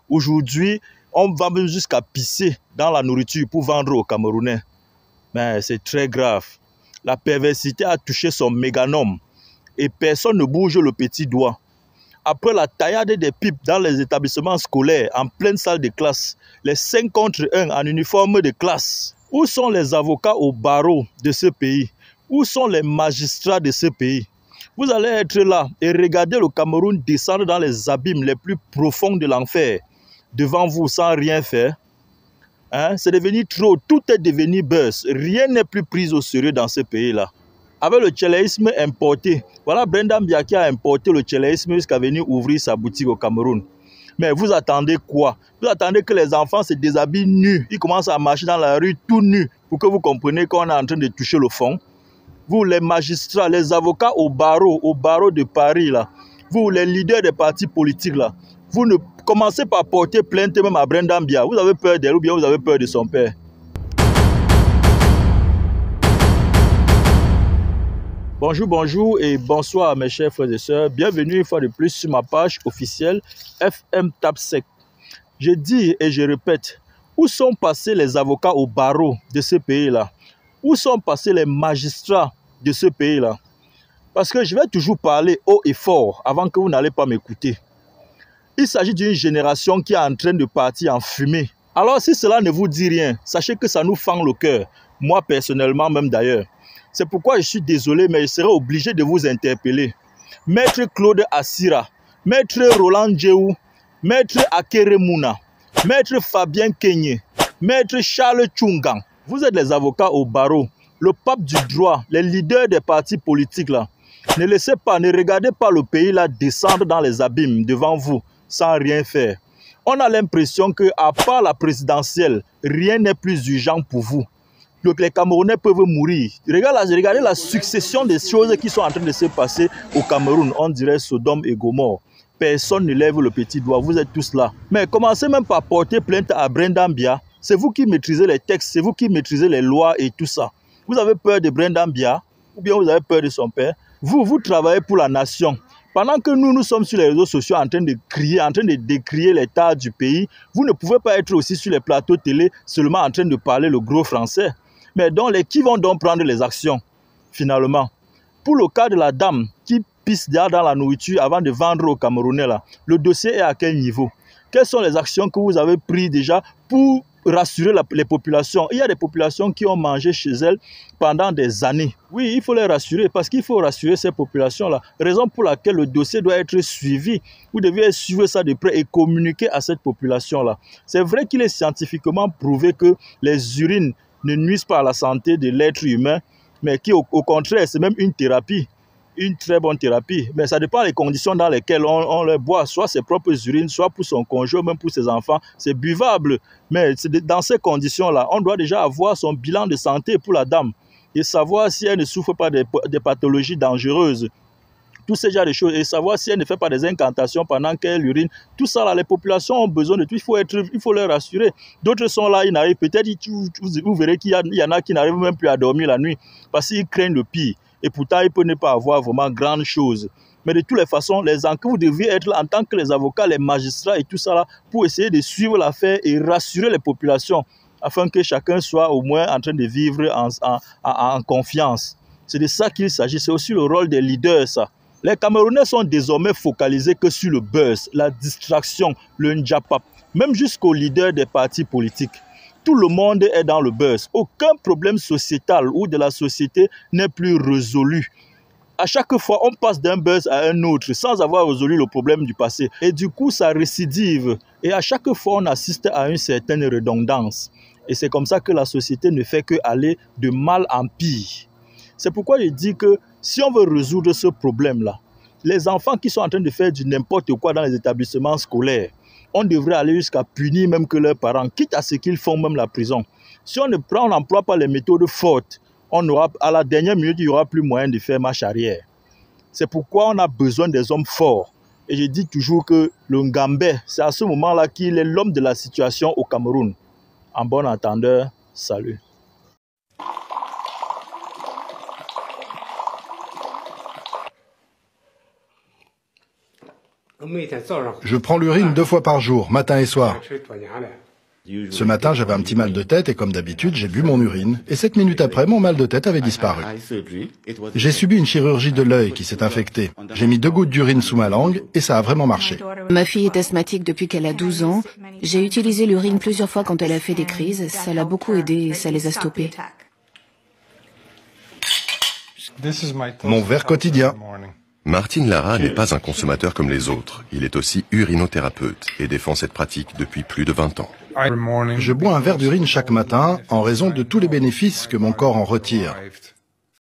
Aujourd'hui, on va même jusqu'à pisser dans la nourriture pour vendre aux Camerounais. Mais c'est très grave. La perversité a touché son méganome et personne ne bouge le petit doigt. Après la taillade des pipes dans les établissements scolaires, en pleine salle de classe, les 5 contre 1 en uniforme de classe, où sont les avocats au barreau de ce pays? Où sont les magistrats de ce pays? Vous allez être là et regarder le Cameroun descendre dans les abîmes les plus profonds de l'enfer, devant vous sans rien faire. Hein? C'est devenu trop, tout est devenu buzz. Rien n'est plus pris au sérieux dans ce pays-là. Avec le tchéléisme importé, voilà Brenda Mbia qui a importé le tchéléisme jusqu'à venir ouvrir sa boutique au Cameroun. Mais vous attendez quoi? Vous attendez que les enfants se déshabillent nus, ils commencent à marcher dans la rue tout nus pour que vous compreniez qu'on est en train de toucher le fond. Vous, les magistrats, les avocats au barreau de Paris, là, vous, les leaders des partis politiques, là, vous ne commencez pas à porter plainte même à Brenda Mbia. Vous avez peur d'elle ou bien vous avez peur de son père? Bonjour et bonsoir mes chers frères et sœurs. Bienvenue une fois de plus sur ma page officielle FM TAPSEC. Je dis et je répète, où sont passés les avocats au barreau de ce pays-là? Où sont passés les magistrats de ce pays-là? Parce que je vais toujours parler haut et fort avant que vous n'allez pas m'écouter. Il s'agit d'une génération qui est en train de partir en fumée. Alors si cela ne vous dit rien, sachez que ça nous fend le cœur. Moi personnellement même d'ailleurs. C'est pourquoi je suis désolé, mais je serai obligé de vous interpeller. Maître Claude Assira, Maître Roland Djeou, Maître Akere Mouna, Maître Fabien Kenye, Maître Charles Tchungang. Vous êtes les avocats au barreau, le pape du droit, les leaders des partis politiques là. Ne laissez pas, ne regardez pas le pays là descendre dans les abîmes devant vous sans rien faire. On a l'impression qu'à part la présidentielle, rien n'est plus urgent pour vous. Donc les Camerounais peuvent mourir. Regardez la succession des choses qui sont en train de se passer au Cameroun. On dirait Sodome et Gomorrhe. Personne ne lève le petit doigt. Vous êtes tous là. Mais commencez même par porter plainte à Brenda Mbia. C'est vous qui maîtrisez les textes. C'est vous qui maîtrisez les lois et tout ça. Vous avez peur de Brenda Mbia ou bien vous avez peur de son père? Vous travaillez pour la nation. Pendant que nous sommes sur les réseaux sociaux en train de crier, en train de décrier l'état du pays, vous ne pouvez pas être aussi sur les plateaux télé seulement en train de parler le gros français. Mais donc, qui vont donc prendre les actions, finalement? Pour le cas de la dame qui pisse dans la nourriture avant de vendre aux Camerounais, là, le dossier est à quel niveau? Quelles sont les actions que vous avez prises déjà pour rassurer les populations? Il y a des populations qui ont mangé chez elles pendant des années. Oui, il faut les rassurer parce qu'il faut rassurer ces populations-là. Raison pour laquelle le dossier doit être suivi. Vous devez suivre ça de près et communiquer à cette population-là. C'est vrai qu'il est scientifiquement prouvé que les urines ne nuisent pas à la santé de l'être humain, mais qui au contraire, c'est même une thérapie, une très bonne thérapie. Mais ça dépend des conditions dans lesquelles on les boit, soit ses propres urines, soit pour son conjoint, même pour ses enfants. C'est buvable, mais dans ces conditions-là, on doit déjà avoir son bilan de santé pour la dame et savoir si elle ne souffre pas de pathologies dangereuses. Tous ces genres de choses, et savoir si elle ne fait pas des incantations pendant qu'elle urine. Tout ça, là, les populations ont besoin de tout. Il faut les rassurer. D'autres sont là, ils n'arrivent. Peut-être, vous verrez qu'il y en a qui n'arrivent même plus à dormir la nuit parce qu'ils craignent le pire. Et pourtant, ils peuvent ne pas avoir vraiment grande chose. Mais de toutes les façons, les enquêtes, vous deviez être là en tant que les avocats, les magistrats et tout ça là, pour essayer de suivre l'affaire et rassurer les populations afin que chacun soit au moins en train de vivre en confiance. C'est de ça qu'il s'agit. C'est aussi le rôle des leaders, ça. Les Camerounais sont désormais focalisés que sur le buzz, la distraction, le njapap, même jusqu'aux leaders des partis politiques. Tout le monde est dans le buzz. Aucun problème sociétal ou de la société n'est plus résolu. À chaque fois, on passe d'un buzz à un autre sans avoir résolu le problème du passé. Et du coup, ça récidive. Et à chaque fois, on assiste à une certaine redondance. Et c'est comme ça que la société ne fait qu'aller de mal en pire. C'est pourquoi je dis que si on veut résoudre ce problème-là, les enfants qui sont en train de faire du n'importe quoi dans les établissements scolaires, on devrait aller jusqu'à punir même que leurs parents, quitte à ce qu'ils font même la prison. Si on n'emploie pas les méthodes fortes, à la dernière minute, il n'y aura plus moyen de faire marche arrière. C'est pourquoi on a besoin des hommes forts. Et je dis toujours que le Ngambé, c'est à ce moment-là qu'il est l'homme de la situation au Cameroun. En bon entendeur, salut. Je prends l'urine 2 fois par jour, matin et soir. Ce matin, j'avais un petit mal de tête et comme d'habitude, j'ai bu mon urine. Et 7 minutes après, mon mal de tête avait disparu. J'ai subi une chirurgie de l'œil qui s'est infectée. J'ai mis 2 gouttes d'urine sous ma langue et ça a vraiment marché. Ma fille est asthmatique depuis qu'elle a 12 ans. J'ai utilisé l'urine plusieurs fois quand elle a fait des crises. Ça l'a beaucoup aidé et ça les a stoppés. Mon verre quotidien. Martin Lara n'est pas un consommateur comme les autres. Il est aussi urinothérapeute et défend cette pratique depuis plus de 20 ans. Je bois un verre d'urine chaque matin en raison de tous les bénéfices que mon corps en retire.